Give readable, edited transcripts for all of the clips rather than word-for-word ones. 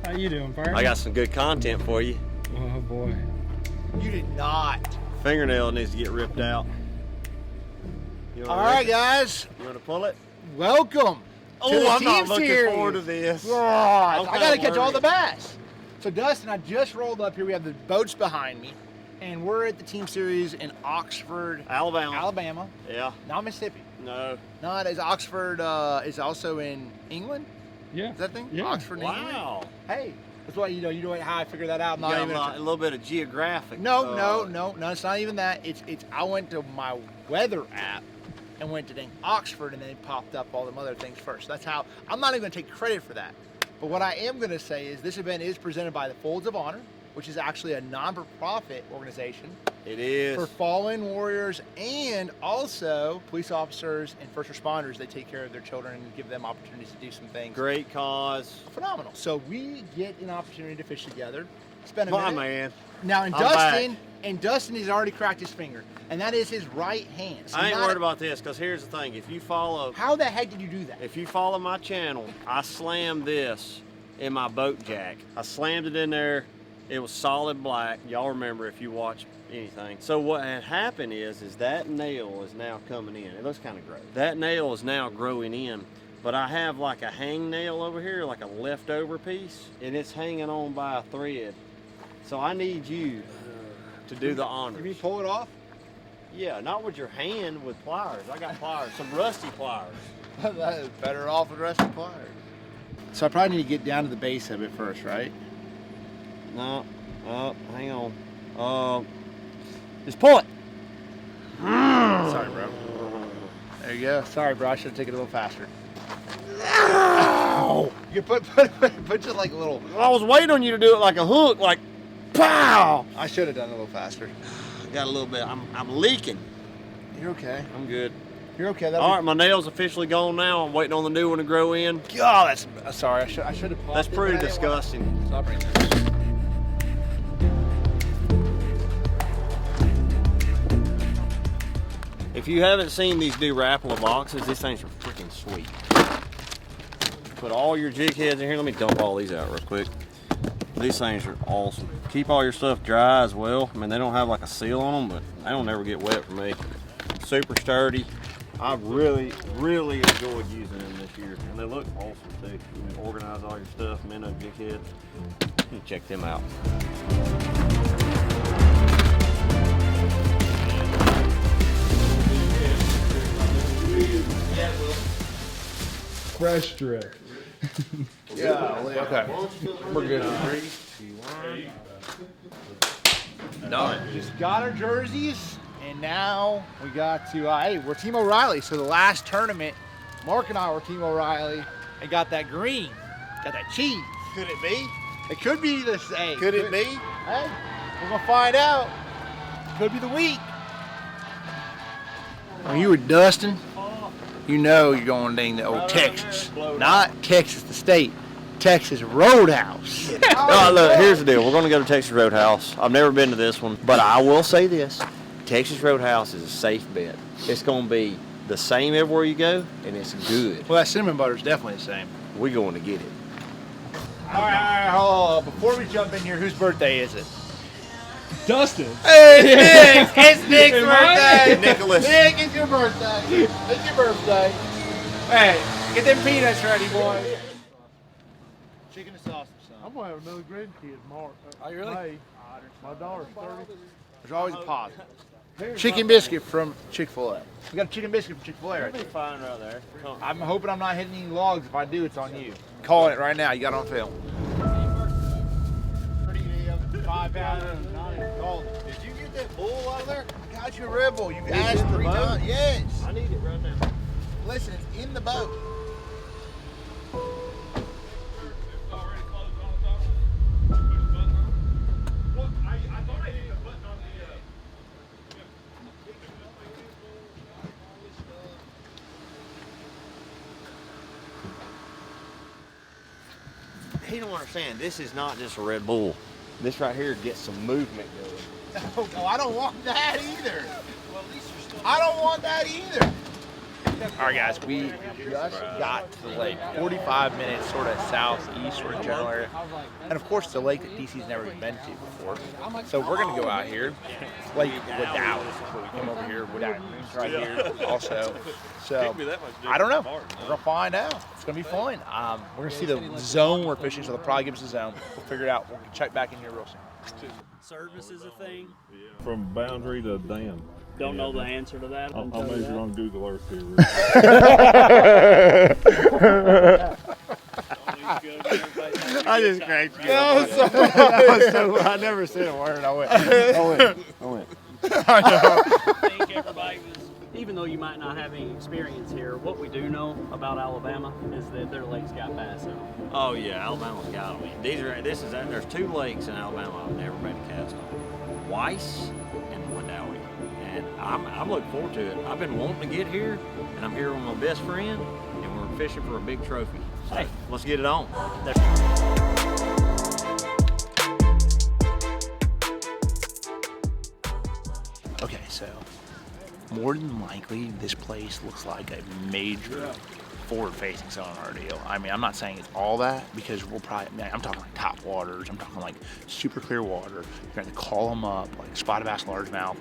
How you doing, partner? I got some good content for you. Oh boy. You did not. Fingernail needs to get ripped out. All right, guys. You want to pull it? Welcome to the I'm team not looking series. forward to this. God, I got to catch all worried. the bass. So, Dustin, I just rolled up here. We have the boats behind me, and we're at the team series in Oxford, Alabama. Yeah. not Mississippi. No. Not as Oxford is also in England. Yeah. Is that thing? Yeah. Oxford, England. Wow. Hey, that's why you know how I figured that out. I'm You not got even a little bit of geographic. No, it's not even that. It's I went to my weather app and went to dang Oxford, and then it popped up all them other things first. That's how. I'm not even going to take credit for that. But what I am going to say is this event is presented by the Folds of Honor, which is actually a non-for-profit organization It is. for fallen warriors and also police officers and first responders. They take care of their children and give them opportunities to do some things. Great cause. Phenomenal. So we get an opportunity to fish together. Spend a Bye, minute. man. Now, I'm Dustin has already cracked his finger, and that is his right hand. So I ain't worried about this because here's the thing. If you follow How the heck did you do that? If you follow my channel, I slammed this in my boat jack. I slammed it in there. It was solid black. Y'all remember if you watch anything. So what had happened is that nail is now coming in. It looks kind of gross. That nail is now growing in, but I have like a hang nail over here, like a leftover piece, and it's hanging on by a thread. So I need you to do the honors. Can you pull it off? Yeah, not with your hand, with pliers. I got pliers, some rusty pliers. That is better off with rusty pliers. So I probably need to get down to the base of it first, right? No, hang on. Just pull it. Sorry, bro. There you go. Sorry, bro. I should have taken it a little faster. Ow! You can put just like a little. I was waiting on you to do it like a hook, like pow. I should have done it a little faster. Got a little bit. I'm leaking. You're okay. I'm good. You're okay. All right, my nail's officially gone now. I'm waiting on the new one to grow in. God, that's sorry. I should have. That's pretty disgusting. So I'll bring that. If you haven't seen these new Rapala boxes, these things are freaking sweet. Put all your jig heads in here. Let me dump all these out real quick. These things are awesome. Keep all your stuff dry as well. I mean, they don't have like a seal on them, but they don't ever get wet for me. Super sturdy. I've really, really enjoyed using them this year. And they look awesome too. You can organize all your stuff, minnow jig heads. You can check them out. Fresh drip. Yeah. Okay. We're good. Done. Just got our jerseys, and now we got to. Hey, we're Team O'Reilly. So the last tournament, Mark and I were Team O'Reilly, and got that green, got that cheese. Could it be? It could be the same. Could it be? Hey, we're gonna find out. Could be the week. When you were Dustin, you know you're going dang to old Texas. Not Texas the state. Texas Roadhouse. Look, here's the deal. We're going to go to Texas Roadhouse. I've never been to this one, but I will say this. Texas Roadhouse is a safe bet. It's going to be the same everywhere you go, and it's good. Well, that cinnamon butter is definitely the same. We're going to get it. All right, hold on. Before we jump in here, whose birthday is it? Dustin. Hey, Nick! It's Nick's birthday! Nicholas. Nick, it's your birthday. It's your birthday. Hey, get them peanuts ready, boys. Chicken and sausage, son. I'm gonna have another grandkid, Mark. Oh, you really? May. My daughter's 30. There's always a positive. Chicken biscuit from Chick-fil-A. We got a chicken biscuit from Chick-fil-A right It'll be there. fine right there. I'm hoping I'm not hitting any logs. If I do, it's on you. Calling it right now. You got it on film. 5 pounds. Did you get that bull out of there? I got you a Red Bull. You It's asked in the 3 boat? times. Yes. I need it right now. Listen, it's in the boat. He don't understand. This is not just a Red Bull. This right here gets some movement going. Oh, I don't want that either. I don't want that either. All right, guys, we just got to the lake. 45 minutes, sort of southeast, sort of general area. And of course, it's a lake that DC's never been to before. So we're gonna go out here. Lake Wadowie is where we came over here. Wadowie Moon's right here also. So I don't know. We're gonna find out. It's gonna be fun. We're gonna see the zone we're fishing, so they'll probably give us a zone. We'll figure it out. We'll check back in here real soon. Service is a thing. From boundary to dam. Don't know the answer to that. I'll measure on Google Earth here. I just cracked you. I never said a word. I went. I think everybody was, even though you might not have any experience here, what we do know about Alabama is that their lakes got bass in them. Oh yeah, Alabama's got them. There's 2 lakes in Alabama I've never been to cast on. Weiss and Wadowie. And I'm looking forward to it. I've been wanting to get here, and I'm here with my best friend, and we're fishing for a big trophy. So Hey. let's get it on. Okay, so more than likely, this place looks like a major forward-facing zone on our deal. I mean, I'm not saying it's all that because we'll probably, man, I'm talking like top waters. I'm talking like super clear water. You're going to call them up, like spotted bass, largemouth.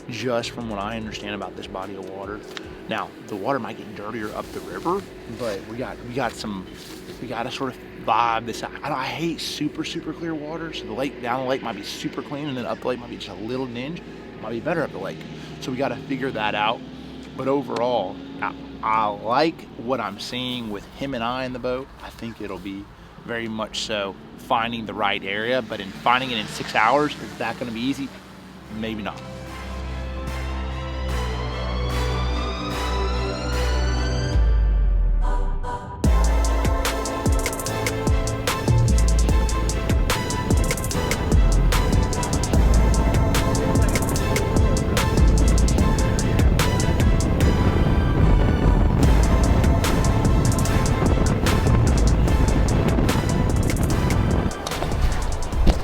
Just from what I understand about this body of water. Now, the water might get dirtier up the river, but we got to sort of vibe this out. I hate super clear water, so the lake, down the lake might be super clean, and then up the lake might be just a little dinge. Might be better up the lake. So we got to figure that out. But overall, I like what I'm seeing with him and I in the boat. I think it'll be very much so finding the right area, but in finding it in 6 hours, is that going to be easy? Maybe not.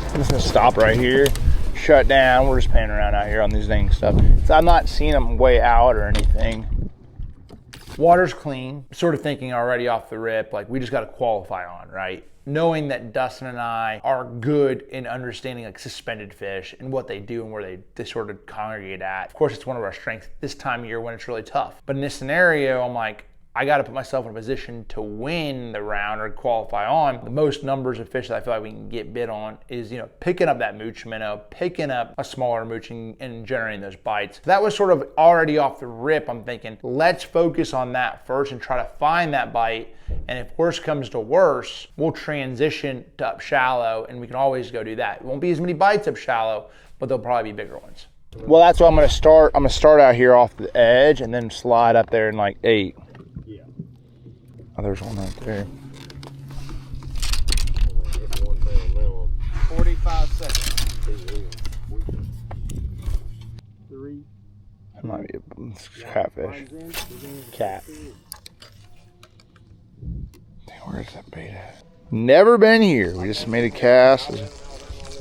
I'm just gonna stop right here, shut down. We're just playing around out here on these dang stuff. So I'm not seeing them way out or anything. Water's clean. Sort of thinking already off the rip, like we just got to qualify on, right? Knowing that Dustin and I are good in understanding like suspended fish and what they do and where they sort of congregate at. Of course, it's one of our strengths this time of year when it's really tough. But in this scenario, I'm like, I got to put myself in a position to win the round or qualify on. The most numbers of fish that I feel like we can get bid on is, you know, picking up that mooch minnow, picking up a smaller mooch and generating those bites. That was sort of already off the rip. I'm thinking, let's focus on that first and try to find that bite. And if worse comes to worse, we'll transition to up shallow and we can always go do that. It won't be as many bites up shallow, but there'll probably be bigger ones. Well, that's what I'm going to start. I'm going to start out here off the edge and then slide up there in like 8. Oh, there's one right there. 45 seconds. 3. That might be a catfish. Cat. Where's that bait at? Never been here. We just made a cast.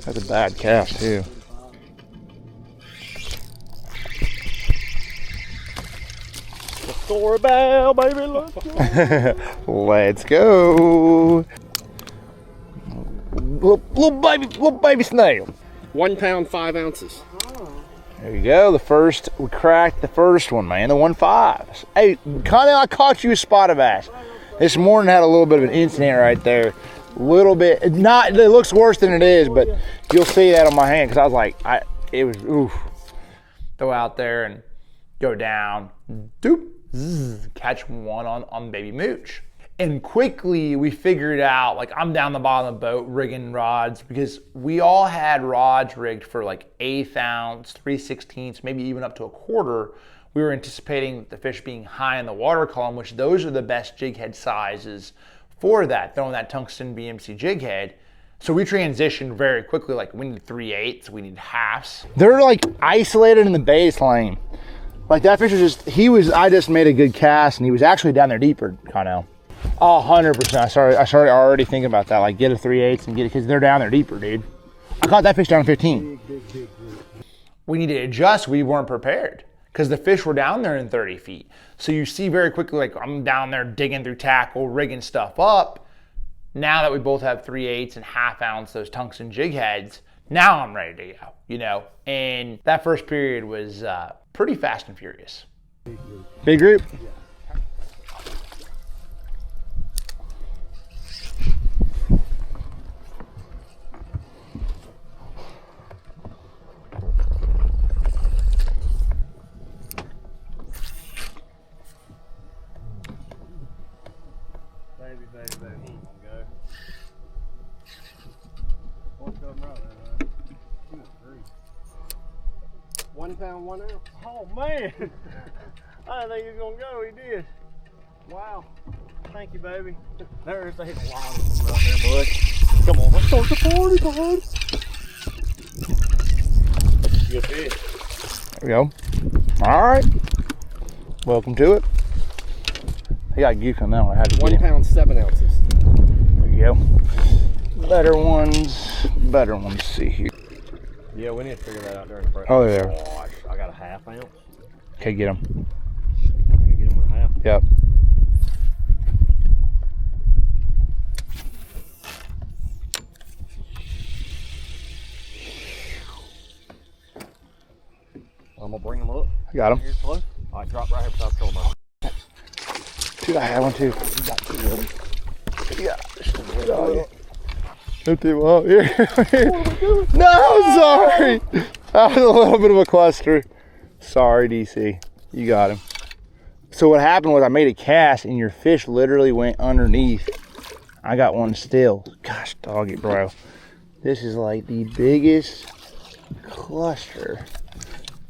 That's a bad cast too. Score a bell, baby. Let's go. Let's go. Little baby snail. 1 pound, 5 ounces. There you go. We cracked the first one, man. The 1.5. Hey, Connell, I caught you a spotted bass. This morning had a little bit of an incident right there. A little bit. It looks worse than it is, but you'll see that on my hand because I was like, it was oof. Go out there and go down. Doop. Zzz, catch one on baby mooch. And quickly we figured out, like I'm down the bottom of the boat rigging rods because we all had rods rigged for like 1/8 ounce, 3/16, maybe even up to a quarter. We were anticipating the fish being high in the water column, which those are the best jig head sizes for that, throwing that tungsten BMC jig head. So we transitioned very quickly, like we need 3/8, we need halves. They're like isolated in the base lane. Like that fish was I just made a good cast and he was actually down there deeper, Connell. 100%. I started already thinking about that. Like get a 3/8 and get it because they're down there deeper, dude. I caught that fish down in 15. We need to adjust. We weren't prepared because the fish were down there in 30 feet. So you see very quickly, like I'm down there digging through tackle, rigging stuff up. Now that we both have 3/8 and 1/2 ounce, those tungsten jig heads, now I'm ready to go, you know? And that first period was pretty fast and furious. Big group? Yeah. Baby. Go. What's going right there, man? 1 pound, 1 ounce. Oh, man. I didn't think he was going to go. He did. Wow. Thank you, baby. There's a lot of them right there, bud. Come on, let's start the party, bud. Good fish. There we go. All right. Welcome to it. I got goose on that one. I had to 1 pound, 7 ounces. There you go. Better ones. See here. Yeah, we need to figure that out during the break. Oh, there. Gosh, I got a 1/2 ounce. Okay, get them. Can you get them with a 1/2? Yep. I'm gonna bring them up. I got them. Here's close. All right, drop right here beside the troll motor. Dude, I had one too. You got 2 of them. Yeah. Lift him up. Here. No, sorry. That was a little bit of a cluster. Sorry, DC. You got him. So what happened was I made a cast and your fish literally went underneath. I got one still. Gosh, dog it, bro. This is like the biggest cluster.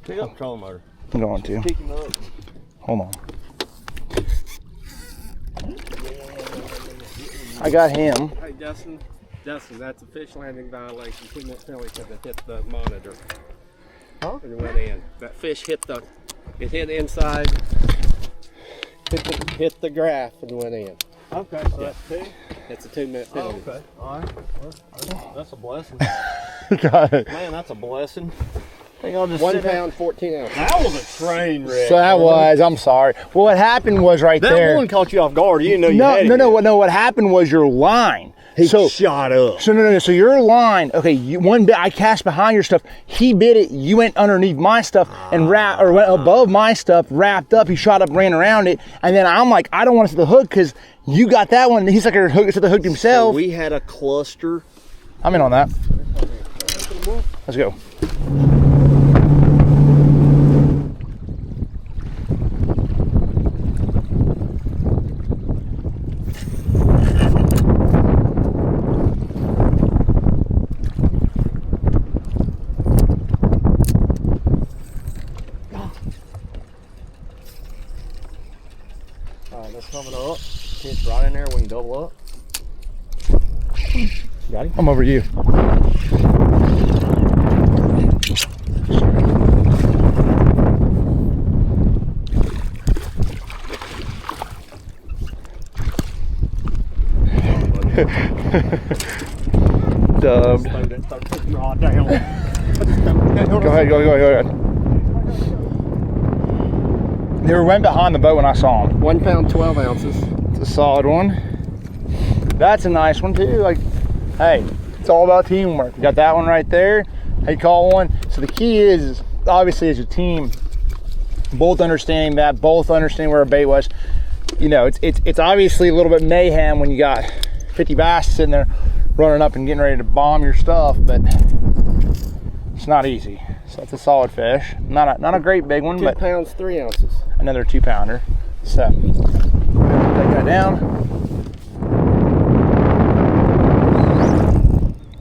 Pick up the trolling motor. I'm going to. Pick him up. Hold on. I got him. Hey, Justin, that's a fish landing violation. He won't tell because it hit the monitor. Huh? And it went in. That fish hit inside, hit the graph and went in. Okay, so that's 2. It's a 2-minute penalty. Okay, all right. Well, that's a blessing. Got it. Man, that's a blessing. I think I'll just 1 pound, 14 ounces. That was a train wreck. So that was, I'm sorry. Well, what happened was right that there. That one caught you off guard. You didn't know you had it. No. What happened was your line. He shot up. So your line, okay, one bit, I cast behind your stuff. He bit it. You went underneath my stuff and went above my stuff, wrapped up. He shot up, ran around it. And then I'm like, I don't want to see the hook because you got that one. He's like, to the hook himself. So we had a cluster. I'm in on that. Let's go. That's coming up. It's right in there. We can double up. Got him? I'm over you. Dubbed. Go ahead. They went behind the boat when I saw them. 1 pound, 12 ounces. It's a solid one. That's a nice one too. Like, hey, it's all about teamwork. You got that one right there. Hey, call one. So the key is obviously as a team, both understanding that, both understanding where our bait was. You know, it's obviously a little bit mayhem when you got 50 bass sitting there running up and getting ready to bomb your stuff, but it's not easy. So that's a solid fish. Not a great big one, 2 but pounds, 3 ounces. another 2-pounder. So take that down.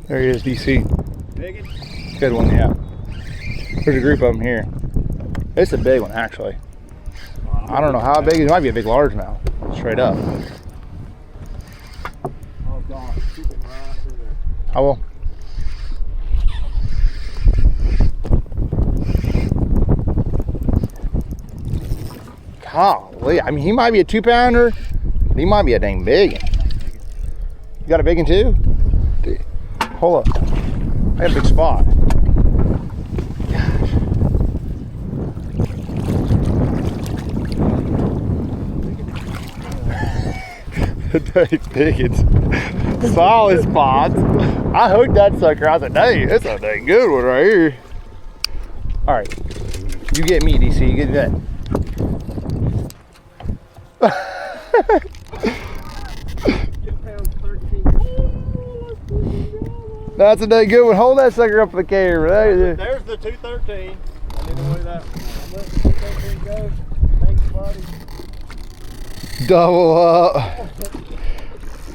There he is, DC. Big one? Good one, yeah. There's a group of them here. It's a big one, actually. I don't know how big. It might be a big largemouth, straight up. Oh gosh, keep him right through there. I will. Golly, I mean, he might be a 2-pounder, but he might be a dang big one. You got a big one too? Dude, hold up. I got a big spot. Gosh. It's solid spots. I hooked that sucker. I was like, dang, that's a dang good one right here. All right, you get me, DC. You get that. That's a dang good one. Hold that sucker up for the camera. There's the 213. I need to weigh that one. I'm letting the 213 go. Thanks, buddy. Double up. All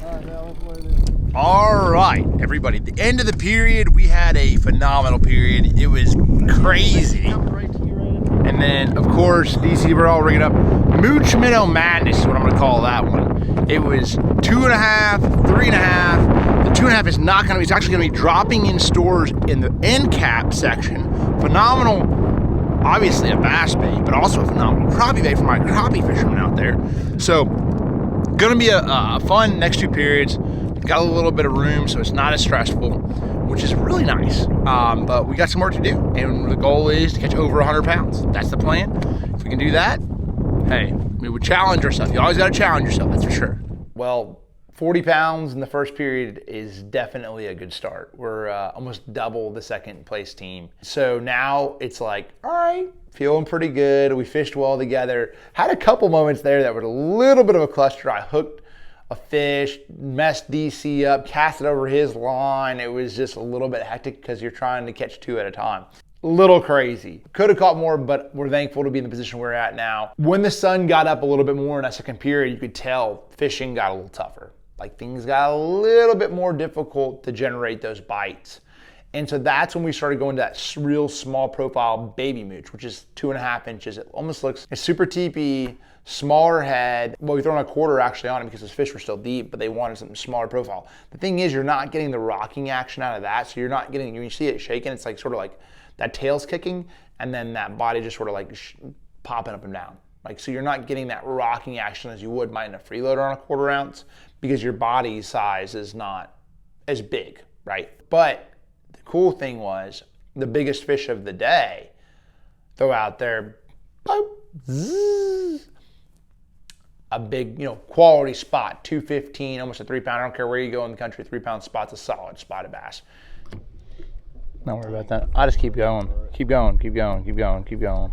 right, now let's weigh this. All right, everybody. At the end of the period, we had a phenomenal period. It was crazy. And then, of course, DC, we're all rigging up. Mooch Minnow Madness is what I'm going to call that one. It was 2.5, 3.5. The 2.5 is not going to be, it's actually going to be dropping in stores in the end cap section. Phenomenal, obviously a bass bait, but also a phenomenal crappie bait for my crappie fishermen out there. So, going to be a fun next two periods. Got a little bit of room, so it's not as stressful, which is really nice. But we got some work to do, and the goal is to catch over 100 pounds. That's the plan. If we can do that, hey, we would challenge ourselves. You always got to challenge yourself, that's for sure. Well, 40 pounds in the first period is definitely a good start. We're almost double the second place team. So now it's like, all right, feeling pretty good. We fished well together. Had a couple moments there that were a little bit of a cluster. I hooked a fish, messed DC up, cast it over his line. It was just a little bit hectic because you're trying to catch two at a time. Little crazy. Could have caught more, but we're thankful to be in the position we're at now. When the sun got up a little bit more in that second period, you could tell fishing got a little tougher. Like things got a little bit more difficult to generate those bites. And so that's when we started going to that real small profile baby mooch, which is 2.5 inches. It almost looks, it's super TP, smaller head. Well, we thrown a quarter actually on it because those fish were still deep, but they wanted something smaller profile. The thing is, you're not getting the rocking action out of that. So you're not getting, when you see it shaking, it's like sort of like that tail's kicking and then that body just sort of like popping up and down. Like, so you're not getting that rocking action as you would might in a freeloader on a 1/4 ounce because your body size is not as big, right? But the cool thing was the biggest fish of the day, throw out there, boop, zzz, a big, quality spot, 215, almost a 3 pound. I don't care where you go in the country, 3 pound spot's a solid spotted bass. Don't worry about that. I just keep going. Keep going, keep going, keep going, keep going.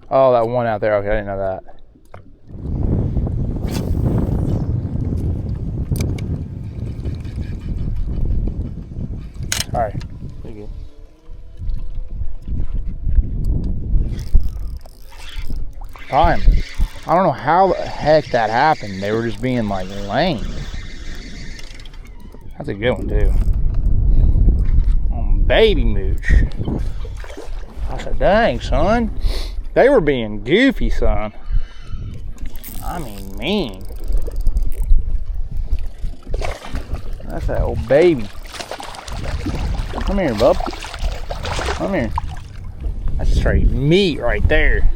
Oh, that one out there. Okay, I didn't know that. All right. Fine. I don't know how the heck that happened. They were just being like lame. That's a good one too. Baby mooch. I said, dang, son. They were being goofy, son. I mean, mean. That's that old baby. Come here, bub. Come here. That's straight meat right there.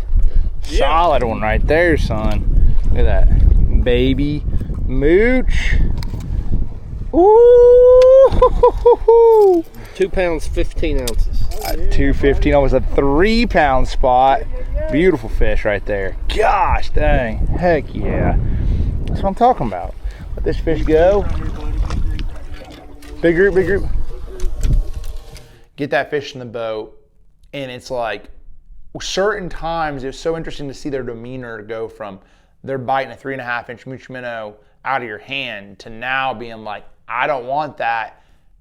Yeah. Solid one right there, son. Look at that. Baby mooch. Ooh. 2 pounds, 15 ounces. 215, almost a 3 pound spot. Beautiful fish right there. Gosh dang. Heck yeah. That's what I'm talking about. Let this fish go. Big group, big group. Get that fish in the boat, and it's like certain times, it was so interesting to see their demeanor go from they're biting a 3.5 inch mooch minnow out of your hand to now being like, I don't want that.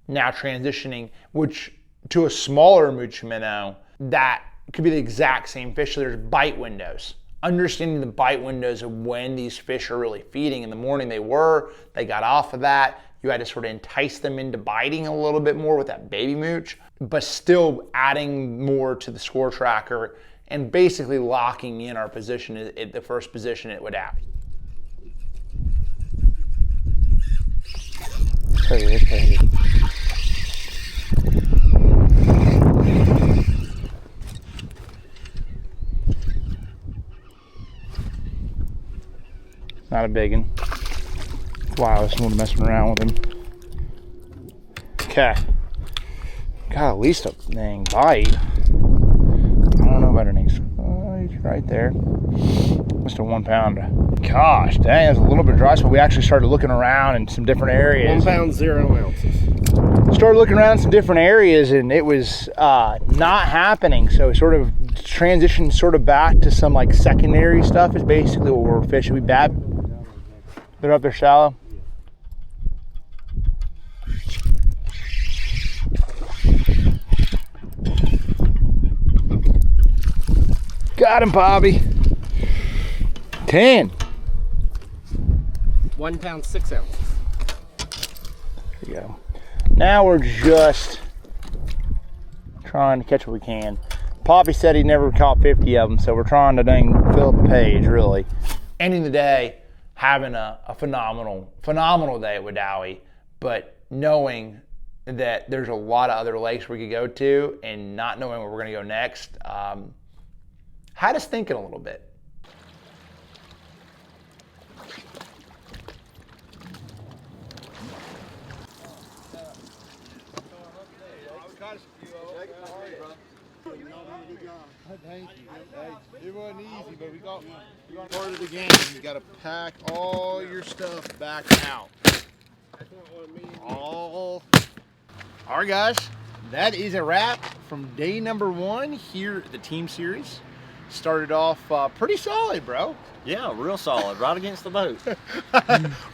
Now transitioning, which to a smaller mooch minnow, that could be the exact same fish. So there's bite windows. Understanding the bite windows of when these fish are really feeding. In the morning they got off of that. You had to sort of entice them into biting a little bit more with that baby mooch, but still adding more to the score tracker and basically locking in our position at the first position it would have. Crazy. Not a big one. Wow, this one's messing around with him. Okay. Got at least a dang bite. I don't know about an ace. Oh, he's right there. Just a 1 pounder. Gosh, dang, it's a little bit dry, so we actually started looking around in some different areas. 1 pound, 0 ounces. Started looking around some different areas, and it was not happening. So sort of transitioned sort of back to some like secondary stuff is basically what we're fishing. We bad. They're up there shallow. Got him, Bobby. 10. 1 pound, 6 ounces. There you go. Now we're just trying to catch what we can. Poppy said he never caught 50 of them, so we're trying to dang fill up a page, really. Ending the day, having a phenomenal day at Wadowee, but knowing that there's a lot of other lakes we could go to and not knowing where we're going to go next, had us thinking a little bit. Thank you. Hey, it wasn't easy, but we got part of the game. You got to pack all your stuff back out. All right, guys, that is a wrap from day number 1 here at the team series. Started off pretty solid, bro. Yeah, real solid, right against the boat.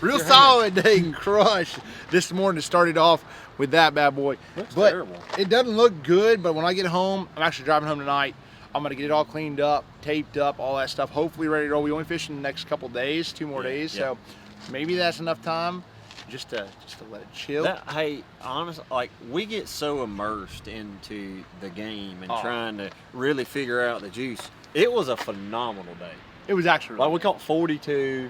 Real solid day and crush this morning. Started off with that bad boy. Looks but terrible. It doesn't look good, but when I get home, I'm actually driving home tonight. I'm gonna get it all cleaned up, taped up, all that stuff. Hopefully ready to roll. We only fish in the next couple days, 2 more days. Yeah. So maybe that's enough time just to let it chill. Hey, honestly, like we get so immersed into the game and trying to really figure out the juice. It was a phenomenal day. It was actually Like we caught 42.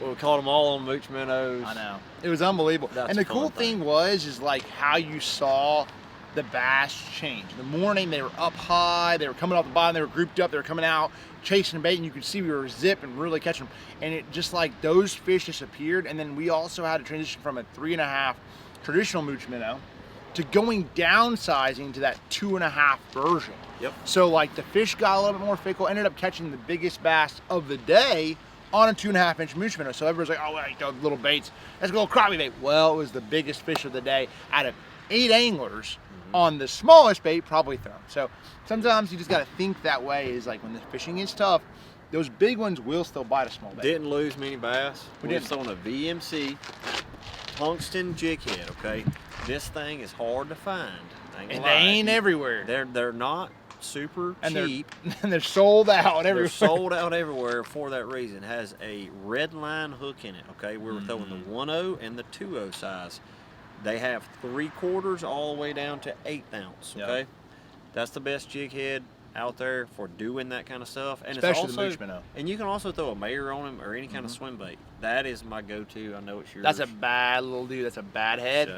We caught them all on mooch minnows. I know. It was unbelievable. That's and the a fun cool thing. thing was like how you saw the bass change. In the morning they were up high, they were coming off the bottom, they were grouped up, they were coming out, chasing bait, and you could see we were zipping, really catching them. And it just like those fish disappeared. And then we also had to transition from a 3.5 traditional mooch minnow to going downsizing to that 2.5 version. Yep. So like the fish got a little bit more fickle, ended up catching the biggest bass of the day on a 2.5-inch mooch minnow. So everyone's like, oh, wait, those little baits, that's a little crappie bait. Well, it was the biggest fish of the day out of 8 anglers on the smallest bait probably thrown. So sometimes you just got to think that way, is like when the fishing is tough, those big ones will still bite a small bait. Didn't lose many bass. We We're didn't. on a VMC tungsten jig head, okay? This thing is hard to find. And they ain't everywhere. They're not super cheap. And they're sold out everywhere. They're sold out everywhere for that reason. It has a red line hook in it, okay? We were throwing the 1/0 and the 2/0 size. They have 3/4 all the way down to 1/8 ounce, okay? Yep. That's the best jig head out there for doing that kind of stuff. And Especially it's the also, mooch minnow. and you can also throw a mayor on him or any kind of swim bait. That is my go-to. I know it's yours. That's a bad little dude. That's a bad head.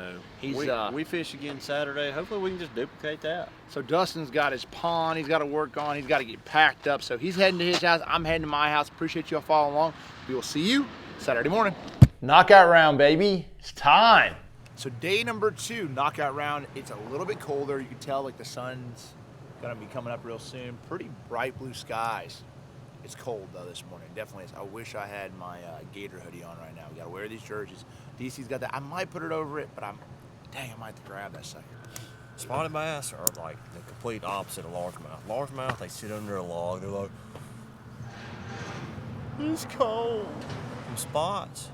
So we fish again Saturday. Hopefully we can just duplicate that. So Dustin's got his pond he's got to work on. He's got to get packed up. So he's heading to his house. I'm heading to my house. Appreciate you all following along. We will see you Saturday morning. Knockout round, baby. It's time. So day number 2, knockout round. It's a little bit colder. You can tell like the sun's gonna be coming up real soon. Pretty bright blue skies. It's cold though this morning. Definitely is. I wish I had my gator hoodie on right now. We gotta wear these jerseys. DC's got that. I might put it over it, but I might have to grab that sucker. Spotted bass are like the complete opposite of largemouth. Largemouth, they sit under a log. They're like, it's cold. And spots,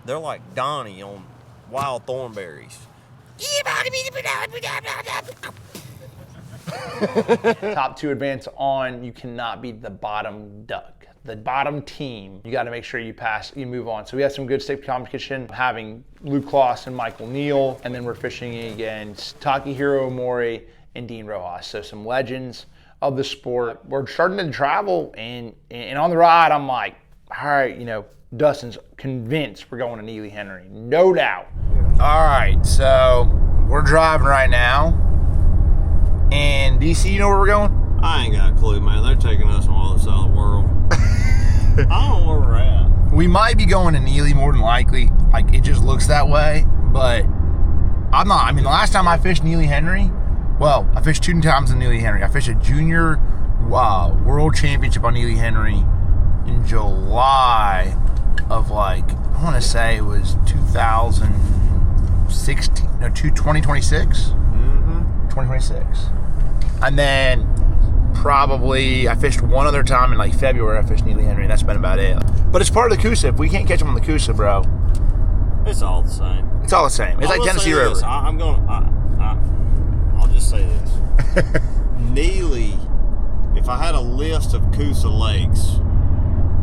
they're like Donnie on wild thornberries. Top 2 advance on. You cannot be the bottom duck. The bottom team, you got to make sure you pass, you move on. So we have some good safe competition, having Luke Kloss and Michael Neal, and then we're fishing against Takahiro Omori and Dean Rojas. So some legends of the sport. We're starting to travel, and on the ride, I'm like, all right, you know, Dustin's convinced we're going to Neely Henry, no doubt. All right, so we're driving right now, and DC, you know where we're going? I ain't got a clue, man. They're taking us on the other side of the world. I don't know where we're at. We might be going to Neely more than likely. Like, it just looks that way, but I'm not. I mean, the last time I fished Neely Henry, well, I fished 2 times in Neely Henry. I fished a junior world championship on Neely Henry in July of like, I want to say it was 2016, no, 2026? Mm-hmm. 2026. And then probably I fished one other time in like February. I fished Neely Henry, and that's been about it. But it's part of the Coosa. If we can't catch them on the Coosa, bro, It's all the same. it's all the same. It's I like will Tennessee say River. this. I'll just say this. Neely, if I had a list of Coosa lakes,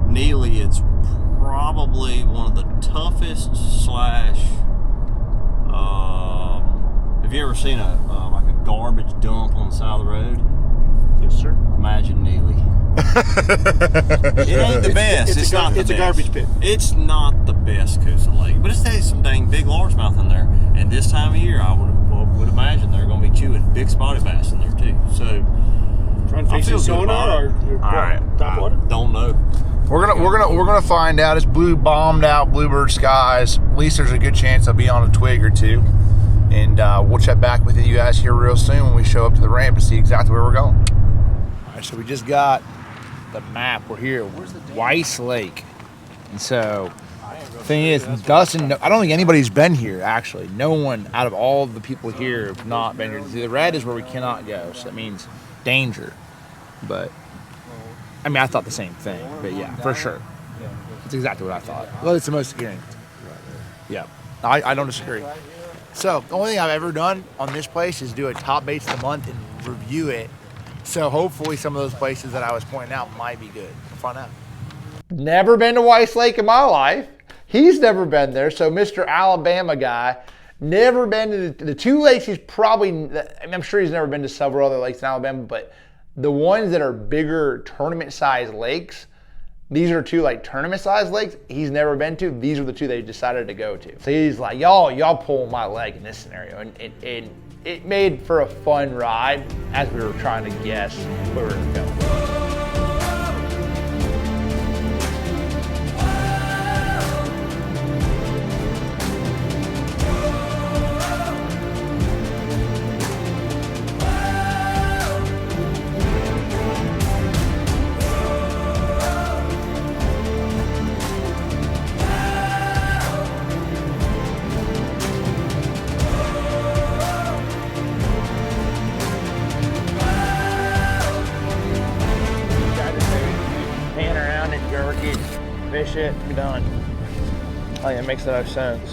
Neely, it's probably one of the toughest slash. Have you ever seen like a garbage dump on the side of the road? Yes, sir. Imagine Neely. It ain't the best. It's not the best. It's a garbage pit. It's not the best Coosa lake, but it's some dang big largemouth in there. And this time of year, I would imagine they're going to be chewing big spotted bass in there too. So Trying to I fix feel the good about sonar it. or All right. top water? Don't know. We're gonna find out. It's blue bombed out, bluebird skies. At least there's a good chance I'll be on a twig or two. And we'll check back with you guys here real soon when we show up to the ramp and see exactly where we're going. All right, so we just got the map. We're here. Weiss Lake. And so the thing is, Dustin, I don't think anybody's been here, actually. No one out of all the people here have not been here. The red is where we cannot go, so that means danger. But, I mean, I thought the same thing. But yeah, for sure. That's exactly what I thought. Well, it's the most experienced. Yeah, I don't disagree. So the only thing I've ever done on this place is do a top baits of the month and review it. So hopefully some of those places that I was pointing out might be good. We'll find out. Never been to Weiss Lake in my life. He's never been there. So Mr. Alabama guy, never been to the two lakes. He's probably, I mean, I'm sure he's never been to several other lakes in Alabama, but the ones that are bigger tournament sized lakes, these are two like tournament sized lakes he's never been to. These are the two they decided to go to. So he's like, y'all pull my leg in this scenario. And it made for a fun ride as we were trying to guess where we were going. Fish it, be done. Oh yeah, it makes no sense.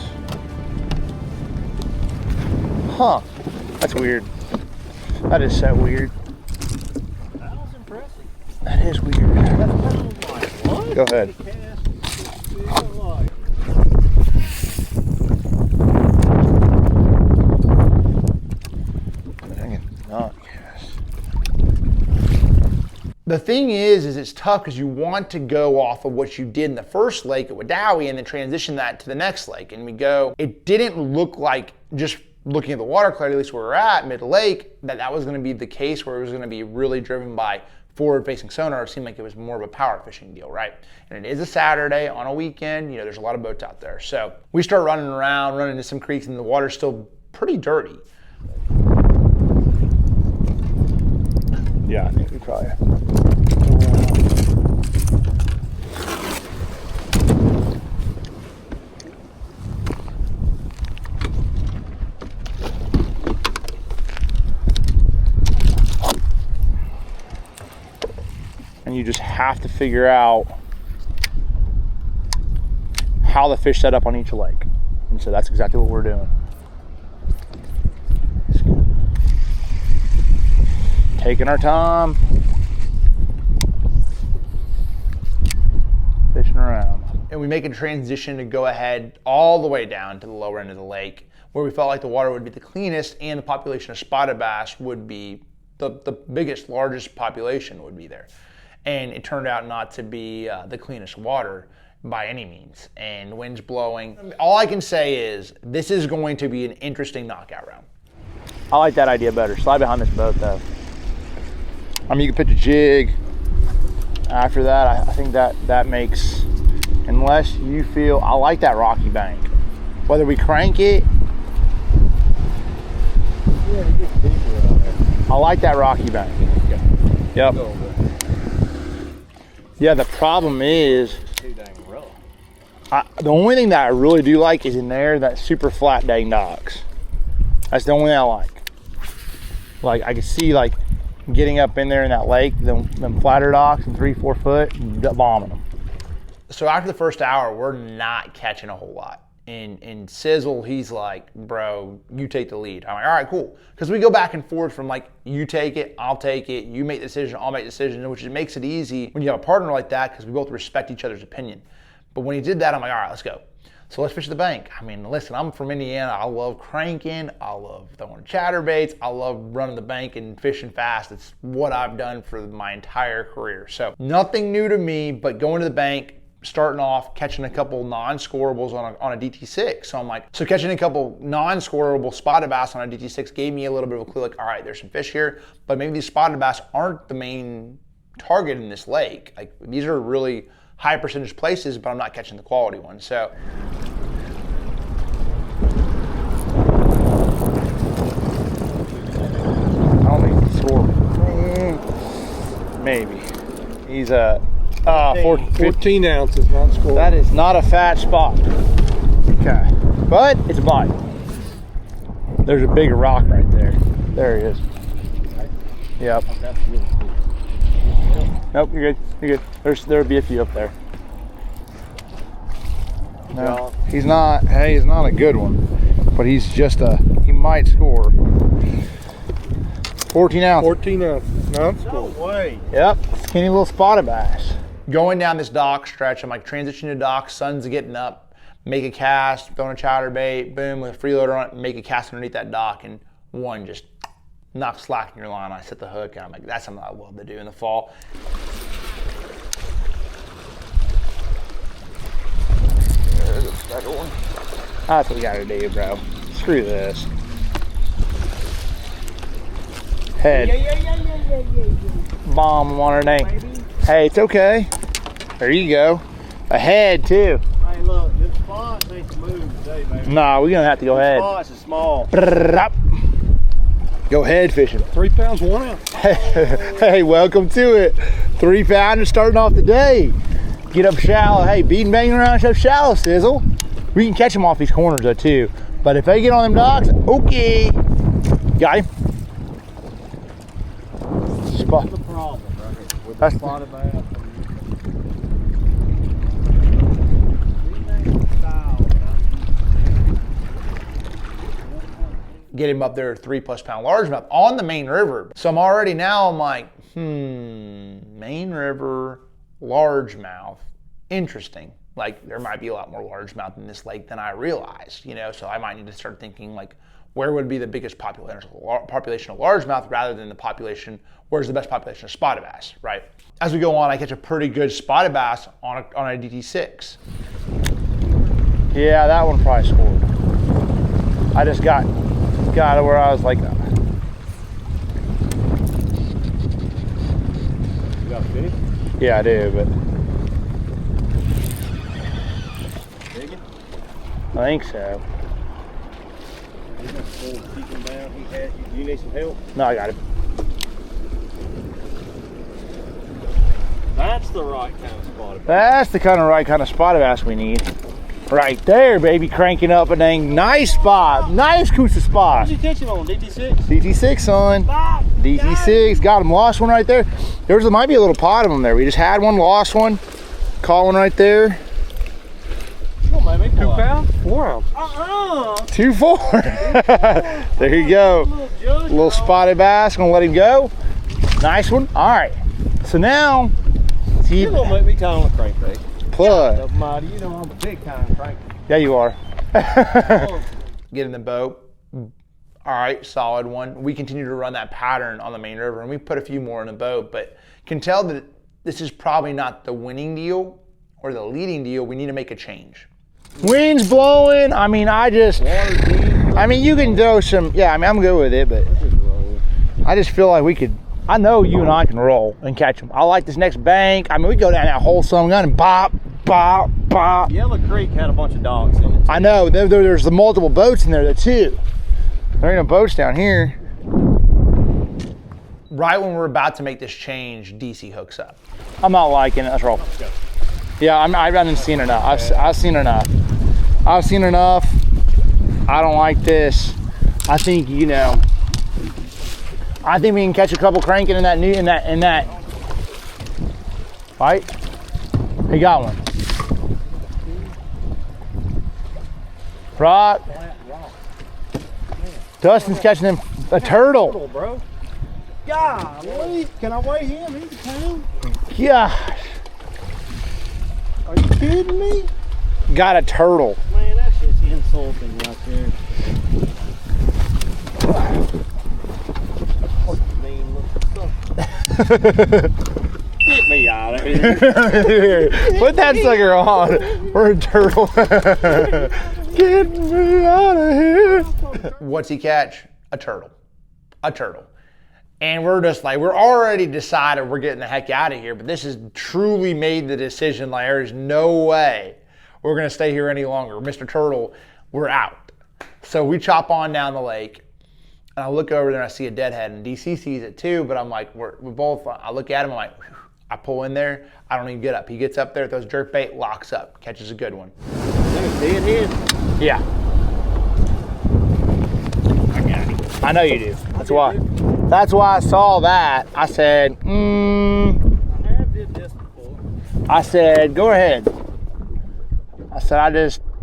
Huh, that's weird. That is so weird. That was impressive. That is weird. What? Go ahead. The thing is it's tough because you want to go off of what you did in the first lake at Wadawi and then transition that to the next lake. And we go, it didn't look like, just looking at the water clarity, at least where we're at, mid-lake, that was going to be the case where it was going to be really driven by forward-facing sonar. It seemed like it was more of a power fishing deal, right? And it is a Saturday on a weekend. You know, there's a lot of boats out there. So we start running around, running into some creeks, and the water's still pretty dirty. Yeah, I think we probably. And you just have to figure out how the fish set up on each lake. And so that's exactly what we're doing. Taking our time, fishing around. And we make a transition to go ahead all the way down to the lower end of the lake where we felt like the water would be the cleanest and the population of spotted bass would be the biggest, largest population would be there. And it turned out not to be the cleanest water by any means. And wind's blowing. All I can say is this is going to be an interesting knockout round. I like that idea better. Slide behind this boat though. I mean, you can pitch a jig. After that, I think that makes, unless you feel, I like that rocky bank. Whether we crank it, Yeah, it gets deeper out there. I like that rocky bank. Yep. Yeah, the problem is, Too dang rough. the only thing that I really do like is in there, that super flat dang docks. That's the only thing I like. Like, I can see, like, getting up in there in that lake, them flatter docks and 3-4 foot, bombing them. So after the first hour, we're not catching a whole lot. And Sizzle, he's like, bro, you take the lead. I'm like, all right, cool. Because we go back and forth from like, you take it, I'll take it, you make the decision, I'll make the decision, which makes it easy when you have a partner like that because we both respect each other's opinion. But when he did that, I'm like, all right, let's go. So let's fish the bank. I mean, listen, I'm from Indiana. I love cranking. I love throwing chatterbaits. I love running the bank and fishing fast. It's what I've done for my entire career. So nothing new to me, but going to the bank, starting off, catching a couple non-scorables on a DT6. So I'm like, so catching a couple non-scorable spotted bass on a DT6 gave me a little bit of a clue, like, all right, there's some fish here, but maybe these spotted bass aren't the main target in this lake. Like, these are really high percentage places, but I'm not catching the quality ones. So I don't think he's scored. Maybe. He's 14 ounces, not scored. That is not a fat spot. Okay, but it's a bite. There's a bigger rock right there. There he is. Yep. Nope, you're good. You're good. There'll be a few up there. No, he's not. Hey, he's not a good one, but he's just he might score. 14 ounces. 14 ounces, not scored. No way. Yep, skinny little spotted bass. Going down this dock stretch, I'm like transition to dock, sun's getting up, make a cast, throwing a chatterbait, boom, with a freeloader on it, make a cast underneath that dock, and one just knocks slack in your line. I set the hook, and I'm like, that's something I love to do in the fall. There's a special one. That's what we gotta do, bro. Screw this. Head. Bomb him on her name. Hey, it's okay. There you go. A head too. Hey, look, this spot needs to move today, baby. Nah, we're gonna have to go ahead. Spots is small. Go head fishing. 3 pounds, 1 ounce. Hey, welcome to it. 3 pounders starting off the day. Get up shallow. Hey, beating banging around up shallow, Sizzle. We can catch them off these corners though too. But if they get on them docks, okay. Got him. Spot. That's the problem right here with That's the spotted bass. Get him up there 3+ pound largemouth on the main river. So I'm already now, I'm like, main river, largemouth, interesting. Like, there might be a lot more largemouth in this lake than I realized, you know, so I might need to start thinking like, where would be the biggest population of largemouth rather than the population, where's the best population of spotted bass, right? As we go on, I catch a pretty good spotted bass on a DT6. Yeah, that one probably scored. I just got to where I was like, You got a fish? yeah, I do, but Digging? I think so. He's not full to keep him down. You need some help? No, I got it. That's the right kind of spotted bass. That's the right kind of spotted bass we need. Right there, baby, cranking up a dang nice spot. Nice Coosa spot. What'd you catch him on, DT6? DT6, son. DT6, got him, lost one right there. There might be a little pot of them there. We just had one, lost one. Caught one right there. You gonna make me 2 pull out. pounds, 4 ounces. 2-4. There you go. Little spotted bass, gonna let him go. Nice one. All right. So now, see, You're gonna make me call on a crankbait. plug. Doesn't matter, you know I'm a big time crankbait. Yeah, you are. Get in the boat. All right, solid one. We continue to run that pattern on the main river, and we put a few more in the boat, but can tell that this is probably not the winning deal or the leading deal. We need to make a change. Wind's blowing. I mean, you can throw some, yeah, I mean, I'm good with it, but I just feel like we could, I know you and I can roll and catch them. I like this next bank. I mean, we go down that whole sun gun and bop, bop, bop. Yellow Creek had a bunch of dogs in it. I know, there's the multiple boats in there too. There ain't no boats down here. Right when we're about to make this change, DC hooks up. I'm not liking it. Let's roll. Yeah, I haven't seen enough. I've seen enough. I've seen enough. I don't like this. I think, you know, I think we can catch a couple cranking in that right? He got one. Rock. Dustin's catching him a turtle. Bro. Golly, can I weigh him? He's a pound. Gosh. Are you kidding me? Got a turtle. Man, that shit's insulting right there. Get me out of here. Put that sucker on. We're a turtle. Get me out of here. What's he catch? A turtle. A turtle. And we're just like, we're already decided we're getting the heck out of here, but this has truly made the decision like there's no way we're gonna stay here any longer. Mr. Turtle, we're out. So we chop on down the lake, and I look over there and I see a deadhead, and DC sees it too, but I'm like, we both, I look at him, I'm like, whew. I pull in there, I don't even get up. He gets up there, throws jerk bait, locks up, catches a good one. Deadhead? Yeah. I got him. I know you do. That's why. That's why I saw that. I said, I have did this before. I said, go ahead. I said,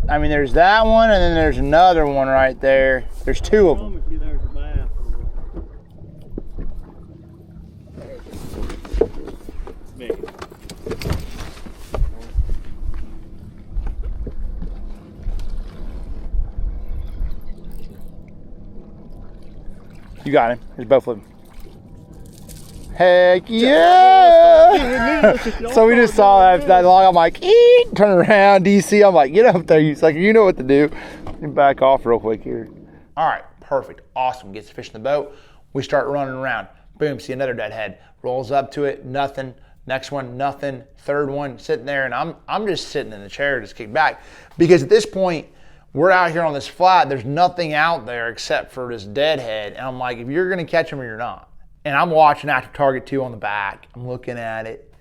I mean, there's that one, and then there's another one right there. There's two of them. There's a bass. It's big. You got him. There's both of them. Heck yeah! So we just saw that log. I'm like, eat, turn around, DC. I'm like, get up there, you sucker. You know what to do. And back off real quick here. All right, perfect, awesome. Gets the fish in the boat. We start running around. Boom, see another deadhead. Rolls up to it, nothing. Next one, nothing. Third one, sitting there, and I'm just sitting in the chair, just kicked back, because at this point, we're out here on this flat. There's nothing out there except for this deadhead. And I'm like, if you're gonna catch him or you're not. And I'm watching active target 2 on the back. I'm looking at it.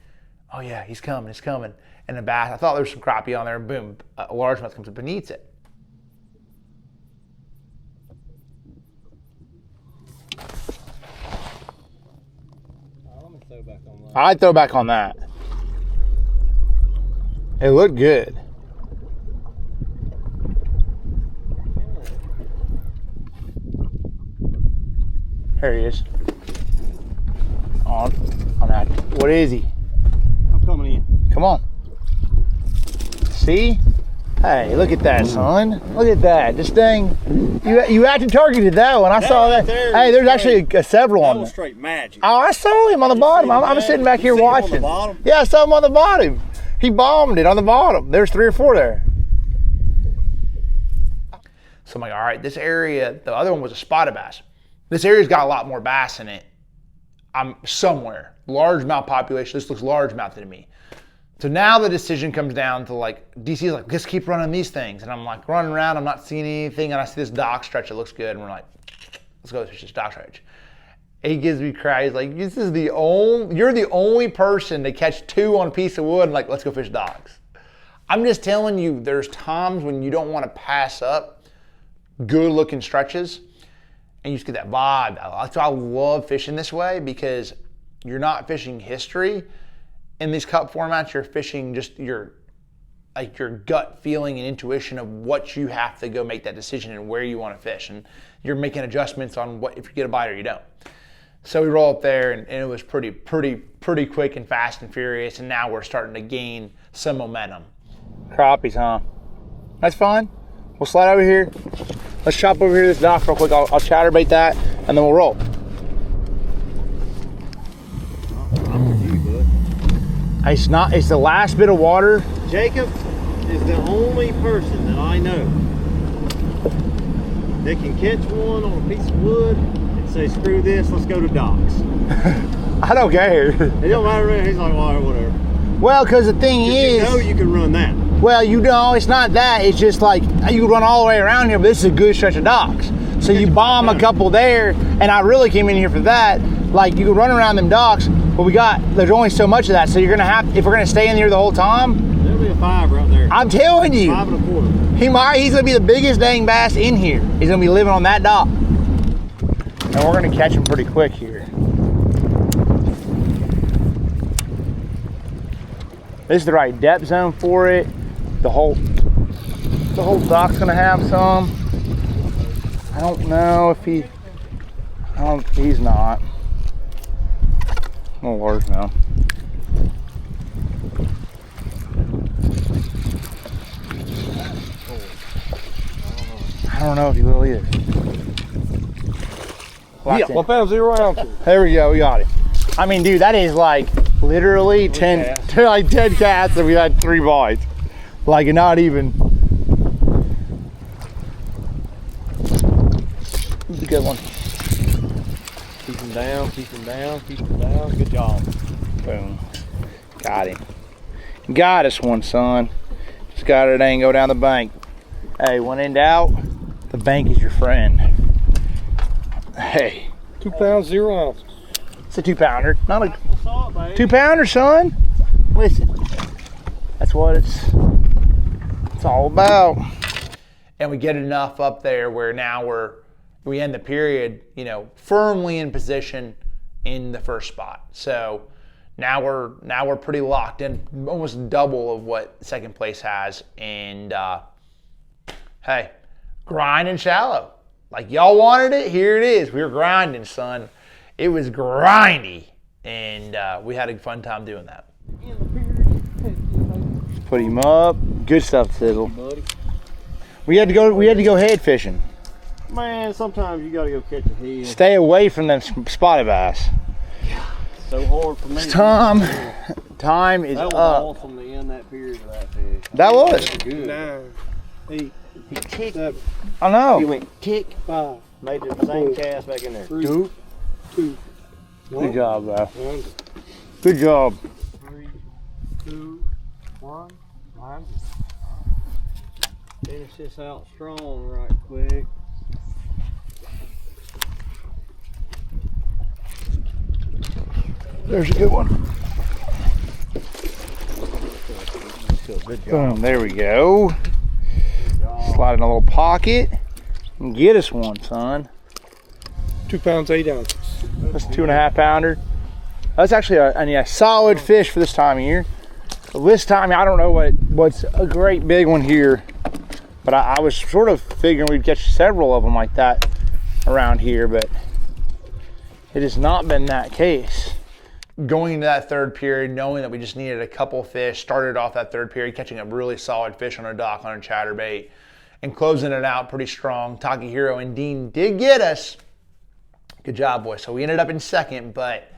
Oh yeah, he's coming, he's coming. And the bass, I thought there was some crappie on there, and boom, a largemouth comes up and eats it. I'd throw back on that. It looked good. There he is. On that. What is he? I'm coming in. Come on. See? Hey, look at that, son. Look at that. This thing. You active targeted that one. I saw that. Hey, there's actually several on That was there. straight magic. Oh, I saw him on the bottom. I'm sitting back here watching. On the bottom? Yeah, I saw him on the bottom. He bombed it on the bottom. There's 3 or 4 there. So I'm like, all right, this area, the other one was a spotted bass. This area's got a lot more bass in it. I'm somewhere. Largemouth population. This looks largemouth to me. So now the decision comes down to like, DC's like, just keep running these things. And I'm like running around, I'm not seeing anything. And I see this dock stretch, it looks good. And we're like, let's go fish this dock stretch. He gives me cry. He's like, this is you're the only person to catch 2 on a piece of wood. And like, let's go fish docks. I'm just telling you, there's times when you don't want to pass up good looking stretches. And you just get that vibe. That's why I love fishing this way, because you're not fishing history. In these cup formats, you're fishing just your gut feeling and intuition of what you have to go make that decision and where you want to fish. And you're making adjustments on what if you get a bite or you don't. So we roll up there, and it was pretty quick and fast and furious. And now we're starting to gain some momentum. Crappies, huh? That's fine. We'll slide over here. Let's chop over here this dock real quick. I'll chatterbait that, and then we'll roll. I'm with you, bud. It's the last bit of water. Jacob is the only person that I know that can catch one on a piece of wood and say, screw this, let's go to docks. I don't care. It don't matter. He's like, well, whatever. Well, because the thing is, you know you can run that. well, you know, it's not that. It's just like you can run all the way around here, but this is a good stretch of docks. So you bomb a couple there, and I really came in here for that. Like, you can run around them docks, But there's only so much of that, so you're gonna have, if we're gonna stay in here the whole time. There'll be a 5 right there. I'm telling you. 5 1/4. He's gonna be the biggest dang bass in here. He's gonna be living on that dock. And we're gonna catch him pretty quick here. This is the right depth zone for it. The whole dock's gonna have some. I don't know if he's not. Oh Lord, no. I don't know if he will either. Yeah, 1 pound 0 ounces. There we go, we got it. I mean, dude, that is like literally 10 casts and we had 3 bites. Like, not even. It's a good one. Keep him down, keep him down, keep him down. Good job. Boom. Got him. Got us one, son. Just got it, ain't go down the bank. Hey, when in doubt, the bank is your friend. Hey. 2 pounds 0 ounces. It's a 2-pounder. Not a Salt, baby. 2-pounder, son. Listen. That's what it's all about. And we get enough up there where now we end the period, you know, firmly in position in the first spot. So now we're pretty locked in, almost double of what second place has. And hey, grinding shallow. Like y'all wanted it, here it is. We were grinding, son. It was grindy, and we had a fun time doing that. Put him up. Good stuff, Sizzle. We had to go head fishing. Man, sometimes you gotta go catch a head. Stay away from them spotted bass. So hard for me. Time is that was up. awesome to end that period of that fish. That was. Good. 9, 8, He ticked. 7, I know. He went tick. 5, Made the same cast back in there. 3, 2, 1. Good job, bro. 1, Good job. 3, 2, 1. Line. Finish this out strong right quick. There's a good one. Boom, there we go. Slide in a little pocket and get us one, son. 2 pounds 8 ounces. That's a 2.5 pounder. That's actually a solid fish for this time of year. But this time, I don't know what's a great big one here, but I was sort of figuring we'd catch several of them like that around here, but it has not been that case. Going into that third period, knowing that we just needed a couple fish, started off that third period catching a really solid fish on a dock on a chatterbait and closing it out pretty strong. Takahiro and Dean did get us. Good job, boys. So we ended up in second, but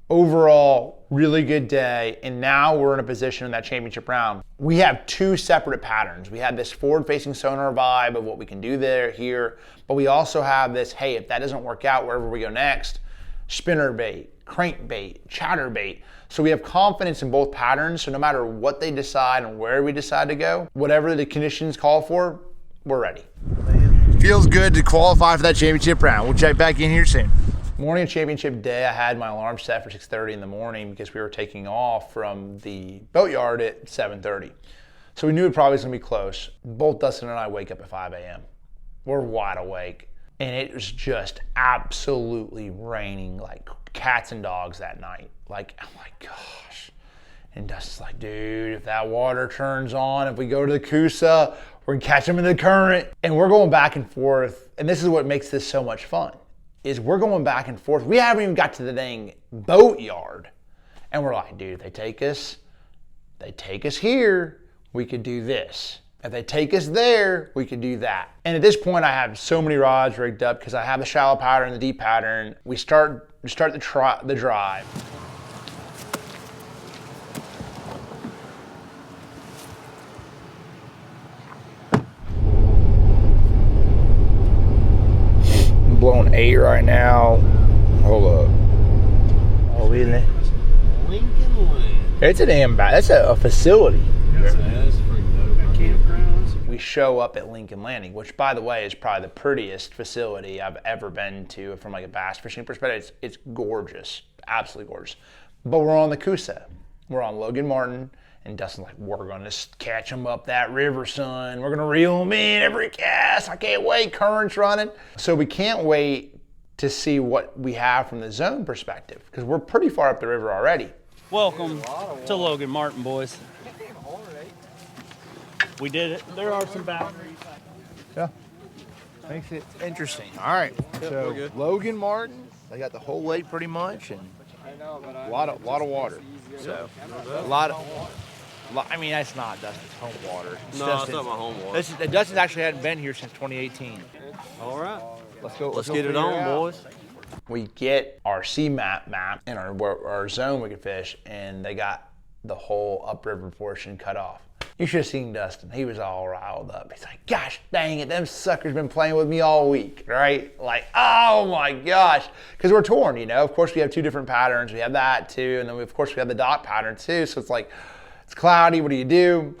overall, really good day. And now we're in a position in that championship round. We have 2 separate patterns. We had this forward-facing sonar vibe of what we can do here, but we also have this, hey, if that doesn't work out wherever we go next, spinnerbait, crankbait, chatterbait. So we have confidence in both patterns. So no matter what they decide and where we decide to go, whatever the conditions call for, we're ready. Feels good to qualify for that championship round. We'll check back in here soon. Morning of championship day, I had my alarm set for 6:30 in the morning because we were taking off from the boatyard at 7:30. So we knew it probably was gonna be close. Both Dustin and I wake up at 5 a.m. We're wide awake. And it was just absolutely raining like cats and dogs that night. Like, oh my gosh. And Dustin's like, dude, if that water turns on, if we go to the Coosa, we're gonna catch them in the current. And we're going back and forth. And this is what makes this so much fun, is we're going back and forth. We haven't even got to the dang boatyard. And we're like, dude, if they take us here, we could do this. If they take us there, we could do that. And at this point, I have so many rods rigged up because I have the shallow pattern and the deep pattern. We start the drive. I'm blowing 8 right now. Hold up. Oh, isn't it? Lincoln Lake. It's a damn bad. That's a facility. That's freaking dope. Campgrounds. We show up at Lincoln Landing, which, by the way, is probably the prettiest facility I've ever been to from like a bass fishing perspective. It's gorgeous. absolutely gorgeous. But we're on the Coosa. We're on Logan Martin, and Dustin's like, we're gonna catch them up that river, son. We're gonna reel them in every cast. I can't wait, current's running. So we can't wait to see what we have from the zone perspective, because we're pretty far up the river already. Welcome to Logan Martin, boys. We did it. There are some boundaries. Yeah. Makes it interesting. All right. So Logan Martin, they got the whole lake pretty much, and a lot of water. So a lot of. I mean, that's not Dustin's home water. No, it's not my home water. Dustin actually hadn't been here since 2018. All right. Let's go. Let's get it on, boys. We get our CMAP map and our zone we can fish, and they got the whole upriver portion cut off. You should have seen Dustin. He was all riled up. He's like, gosh dang it, them suckers been playing with me all week, right? Like, oh my gosh. Because we're torn, you know. Of course, we have two different patterns. We have that too, and then of course we have the dot pattern too. So it's like, it's cloudy, what do you do?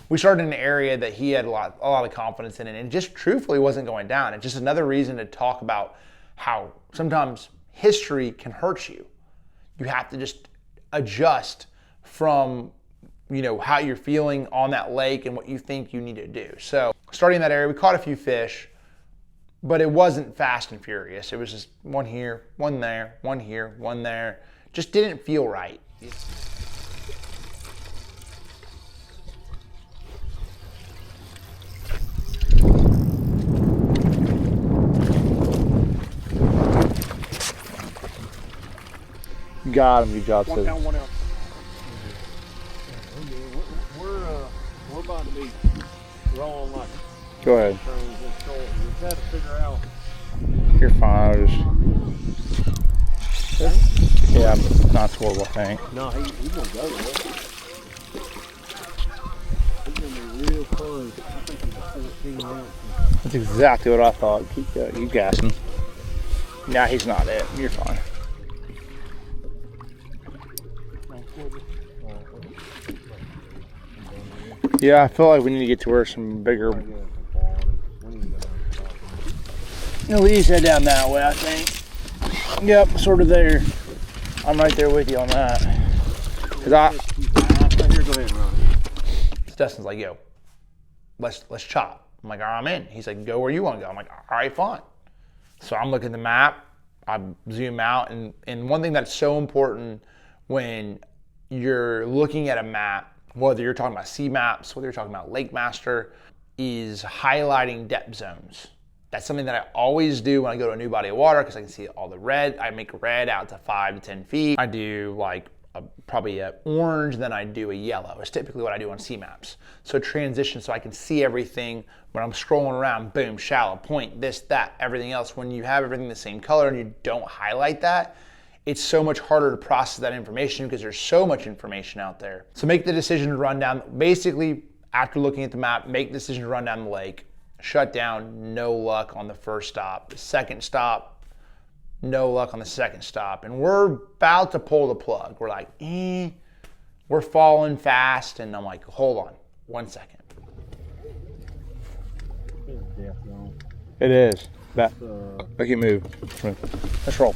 We started in an area that he had a lot of confidence in, and it just truthfully wasn't going down. It's just another reason to talk about how sometimes history can hurt you. You have to just adjust from, you know, how you're feeling on that lake and what you think you need to do. So starting in that area, we caught a few fish, but it wasn't fast and furious. It was just one here, one there, one here, one there. Just didn't feel right. Got him, good job, One pound, 1 ounce. We're about to be rolling like. Go ahead. We got to figure out. You're fine. Yeah, not horrible, I think. No, he's gonna go there. He's gonna be real close. I think he's 14 ounces. That's exactly what I thought. Keep you gassing. Nah, he's not it. You're fine. Yeah, I feel like we need to get to where some bigger. Lee's head down that way, I think. Yep, sort of there. I'm right there with you on that. Cause Here, go ahead, Ron. Dustin's like, yo, let's chop. I'm like, all right, I'm in. He's like, go where you want to go. I'm like, all right, fine. So I'm looking at the map. I zoom out, and one thing that's so important when you're looking at a map, whether you're talking about sea maps, whether you're talking about Lake Master, is highlighting depth zones. That's something that I always do when I go to a new body of water because I can see all the red. I make red out to 5 to 10 feet. I do like probably an orange, then I do a yellow. It's typically what I do on sea maps. So transition so I can see everything when I'm scrolling around, boom, shallow, point, this, that, everything else. When you have everything the same color and you don't highlight that, it's so much harder to process that information because there's so much information out there. So make the decision to run down, basically after looking at the map, make the decision to run down the lake, shut down, no luck on the first stop. The second stop, no luck on the second stop. And we're about to pull the plug. We're like, we're falling fast. And I'm like, hold on, 1 second. It is. That. Okay, move. Let's roll.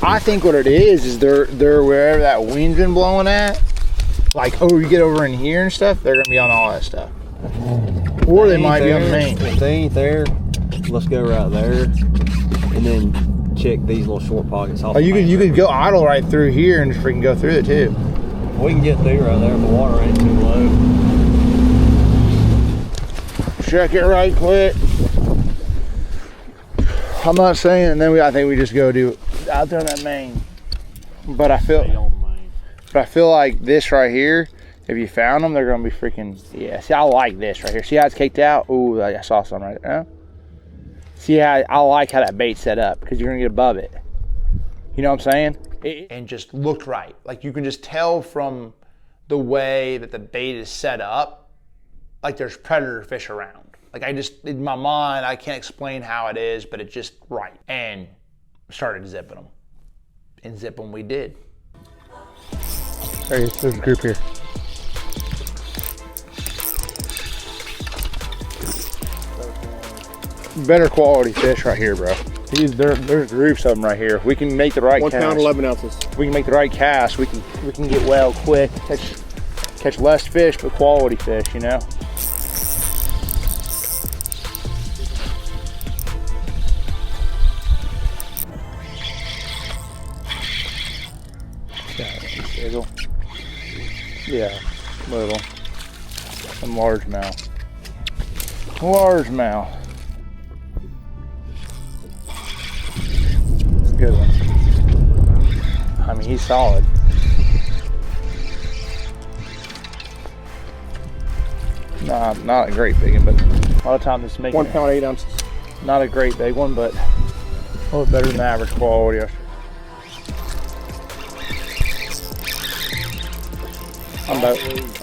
I think what it is they're wherever that wind's been blowing at. Like, oh, you get over in here and stuff, they're gonna be on all that stuff. Or they might be on the main. If they ain't there, let's go right there, and then check these little short pockets off. Oh, you could go idle right through here and just freaking go through it too. We can get through right there if the water ain't too low. check it right quick. I'm not saying, and then I think we just go do out there in that main. But I feel like this right here, if you found them, they're gonna be freaking, yeah. See, I like this right here. See how it's caked out? Ooh, I saw some right there. See how I like how that bait's set up, because you're gonna get above it. You know what I'm saying? And just looked right. Like you can just tell from the way that the bait is set up, like there's predator fish around. Like I just, in my mind, I can't explain how it is, but it's just right. And started zipping them. And zip them we did. There's a group here. Better quality fish right here, bro. There's groups of them right here. We can make the right 1 cast. pound, 11 ounces. We can make the right cast. We can get well quick. Catch less fish, but quality fish, you know? Yeah, little. Some largemouth. Largemouth. Good one. I mean, he's solid. Nah, not a great big one, but a lot of times it's making 1 pound, 8 ounces. not a great big one, but a little better than average quality.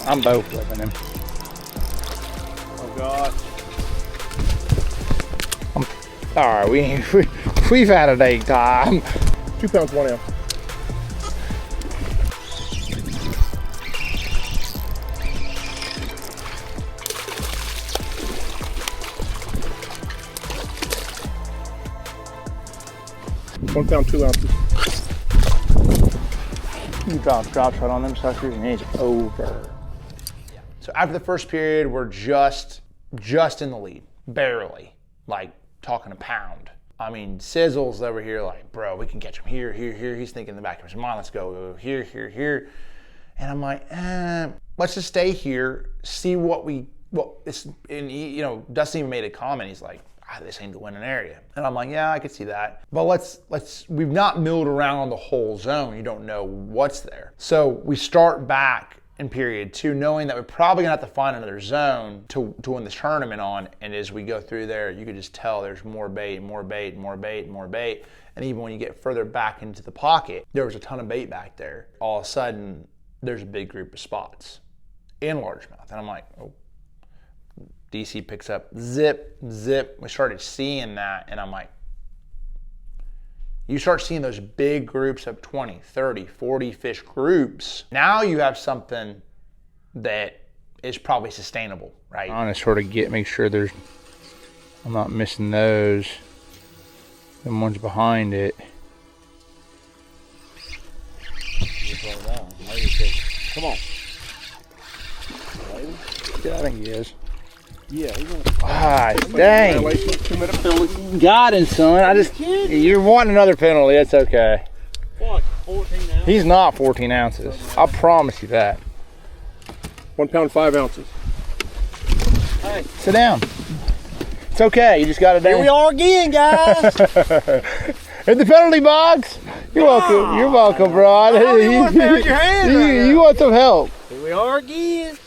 I'm both living him. Oh God. All right, we've had a day time. 2 pounds, 1 ounce. One pound, 2 ounces. You drop shot on them suckers and it's over. So after the first period, we're just in the lead, barely, like talking a pound. I mean, Sizzle's over here like, bro, we can catch him here, here, here. He's thinking in the back of his mind, let's go here, here, here. And I'm like, let's just stay here, see what it's, and he, you know, Dustin even made a comment. He's like, this ain't the winning area. And I'm like, yeah, I could see that. But we've not milled around the whole zone. You don't know what's there. So we start back in period 2, knowing that we're probably gonna have to find another zone to win the tournament on. And as we go through there, you could just tell there's more bait, more bait, more bait, more bait. And even when you get further back into the pocket, there was a ton of bait back there. All of a sudden, there's a big group of spots in largemouth. And I'm like, oh. DC picks up, zip, zip. We started seeing that, and I'm like, you start seeing those big groups of 20, 30, 40 fish groups. Now you have something that is probably sustainable, right? I'm gonna sort of make sure I'm not missing those. The ones behind it. Come on. Yeah, I think he is. Yeah, he's gonna. Ah, dang. Got him, son. You're wanting another penalty. That's okay. What, 14 ounces? He's not 14 ounces. I promise you that. 1 pound, 5 ounces. Hey, sit down. It's okay. You just got it down. Here we are again, guys. In the penalty box. You're welcome. You're welcome, bro. You want to pound your hand right now. You want some help. Here we are again.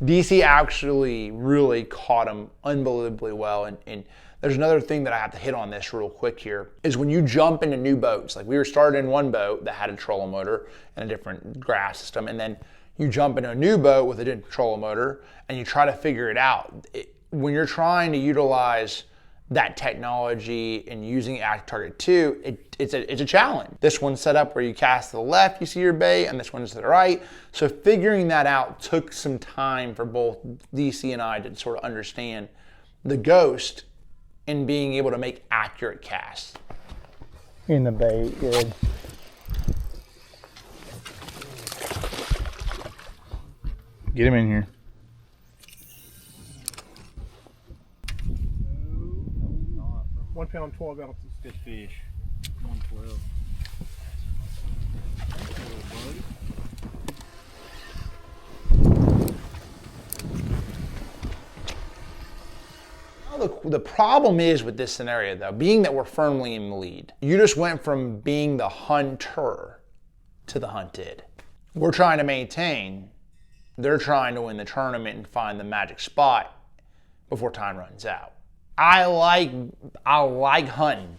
DC actually really caught him unbelievably well. And there's another thing that I have to hit on this real quick here, is when you jump into new boats, like we were started in one boat that had a trolling motor and a different graph system, and then you jump into a new boat with a different trolling motor and you try to figure it out. When you're trying to utilize that technology and using Active Target 2, it's a challenge. This one's set up where you cast to the left, you see your bait, and this one's to the right. So figuring that out took some time for both DC and I to sort of understand the ghost and being able to make accurate casts. In the bait, good. Get him in here. One pound, 12 ounces. Good fish. 112. Well, the problem is with this scenario, though, being that we're firmly in the lead, you just went from being the hunter to the hunted. We're trying to maintain. They're trying to win the tournament and find the magic spot before time runs out. I like hunting.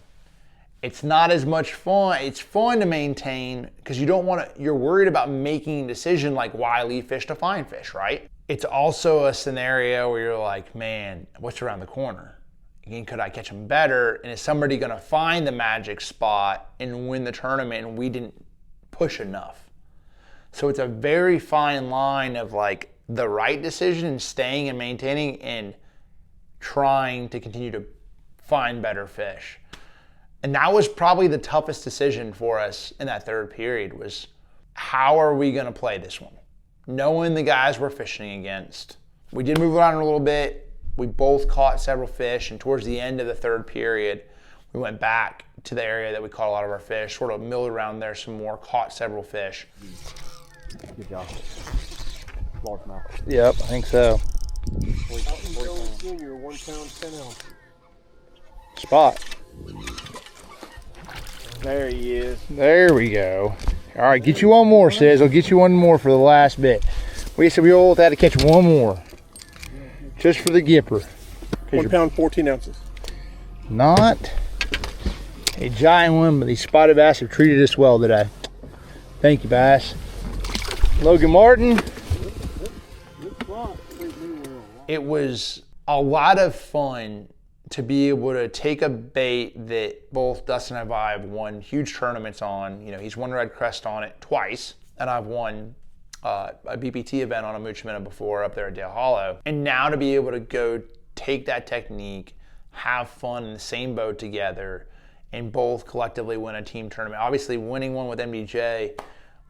It's not as much fun. It's fun to maintain because you don't want to, you're worried about making a decision like why leave fish to find fish, right? It's also a scenario where you're like, man, what's around the corner? Again, could I catch them better? And is somebody going to find the magic spot and win the tournament and we didn't push enough? So it's a very fine line of like the right decision, staying and maintaining and trying to continue to find better fish. And that was probably the toughest decision for us in that third period was how are we going to play this one? Knowing the guys we're fishing against. We did move around a little bit. We both caught several fish, and towards the end of the third period, we went back to the area that we caught a lot of our fish, sort of milled around there some more, caught several fish. Good job. Largemouth. Yep, I think so. Junior, 1 pound, 10 ounces. Spot. There he is. There we go. All right, get you one more, Sis. I'll get you one more for the last bit. We said we all had to catch one more. Just for the gipper. 1 pound, 14 ounces. Not a giant one, but these spotted bass have treated us well today. Thank you, bass. Logan Martin. It was a lot of fun to be able to take a bait that both Dustin and I have won huge tournaments on. You know, he's won Red Crest on it twice, and I've won a BPT event on a Mooch Minnow before up there at Dale Hollow. And now to be able to go take that technique, have fun in the same boat together, and both collectively win a team tournament. Obviously, winning one with MDJ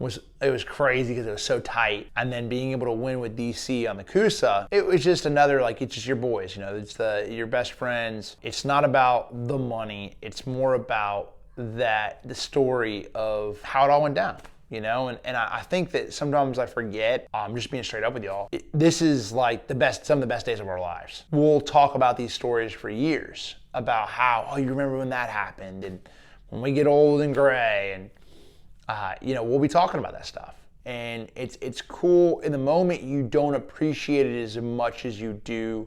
was crazy because it was so tight, and then being able to win with DC on the Coosa, it was just another, like, it's just your boys, you know, it's your best friends. It's not about the money, it's more about the story of how it all went down, you know, and I think that sometimes I forget, I'm just being straight up with y'all, this is like some of the best days of our lives. We'll talk about these stories for years about how, oh, you remember when that happened, and when we get old and gray, and you know, we'll be talking about that stuff. And it's cool. In the moment, you don't appreciate it as much as you do.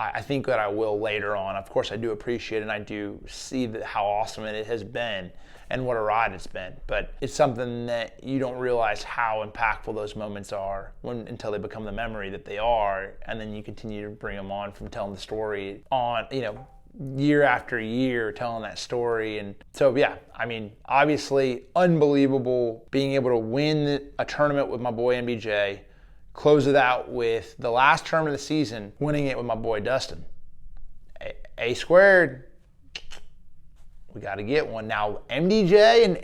I think that I will later on. Of course, I do appreciate it, and I do see how awesome it has been and what a ride it's been. But it's something that you don't realize how impactful those moments are until they become the memory that they are. And then you continue to bring them on from telling the story on, you know, year after year telling that story. And so yeah, I mean, obviously unbelievable being able to win a tournament with my boy MBJ, close it out with the last tournament of the season, winning it with my boy Dustin. A squared, we got to get one. Now MDJ and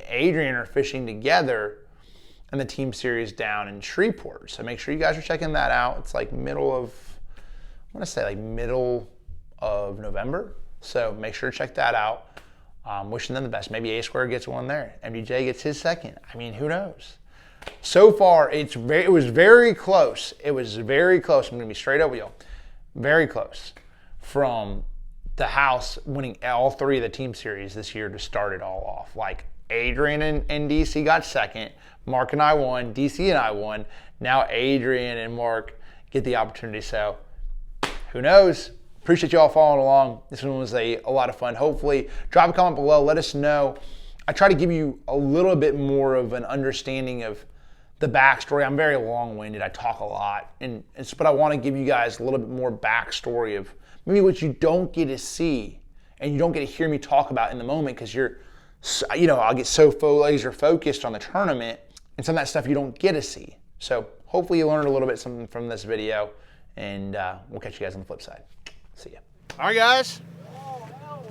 Adrian are fishing together in the team series down in Shreveport, so make sure you guys are checking that out. It's like middle of November, so make sure to check that out. Wishing them the best. Maybe A Square gets one there. MDJ gets his second. I mean, who knows? So far, it was very close. It was very close. I'm gonna be straight up with y'all. Very close from the house winning all three of the team series this year to start it all off. Like Adrian and DC got second. Mark and I won. DC and I won. Now Adrian and Mark get the opportunity. So who knows? Appreciate you all following along. This one was a lot of fun. Hopefully, drop a comment below. Let us know. I try to give you a little bit more of an understanding of the backstory. I'm very long-winded. I talk a lot, but I want to give you guys a little bit more backstory of maybe what you don't get to see and you don't get to hear me talk about in the moment because I'll get so laser focused on the tournament and some of that stuff you don't get to see. So hopefully you learned a little bit something from this video, and we'll catch you guys on the flip side. See ya. All right, guys.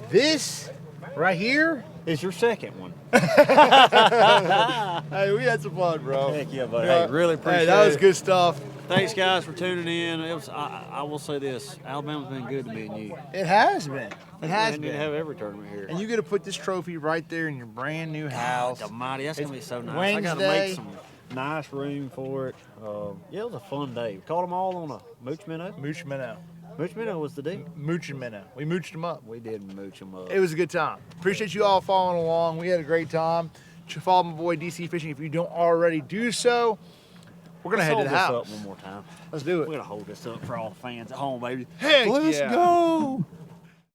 This right here is your second one. Hey, we had some fun, bro. Heck yeah, buddy. Hey, really appreciate it. Hey, that was good stuff. Thanks, guys, for tuning in. I will say this: Alabama's been good to me and you. It has been. It has been. You have every tournament here. And you get to put this trophy right there in your brand new house. God almighty, that's gonna be so nice. Wednesday. I gotta make some nice room for it. Yeah, it was a fun day. We caught them all on a Mooch Minnow. Mooch Minnow. Mooch minnow was the deal. Mooching minnow. We mooched them up. We did mooch them up. It was a good time. Appreciate you all following along. We had a great time. Follow my boy DC Fishing if you don't already do so. We're gonna head to the Let's hold house. this up one more time. Let's do We're it. gonna hold this up for all the fans at home, baby. Heck Let's yeah. go.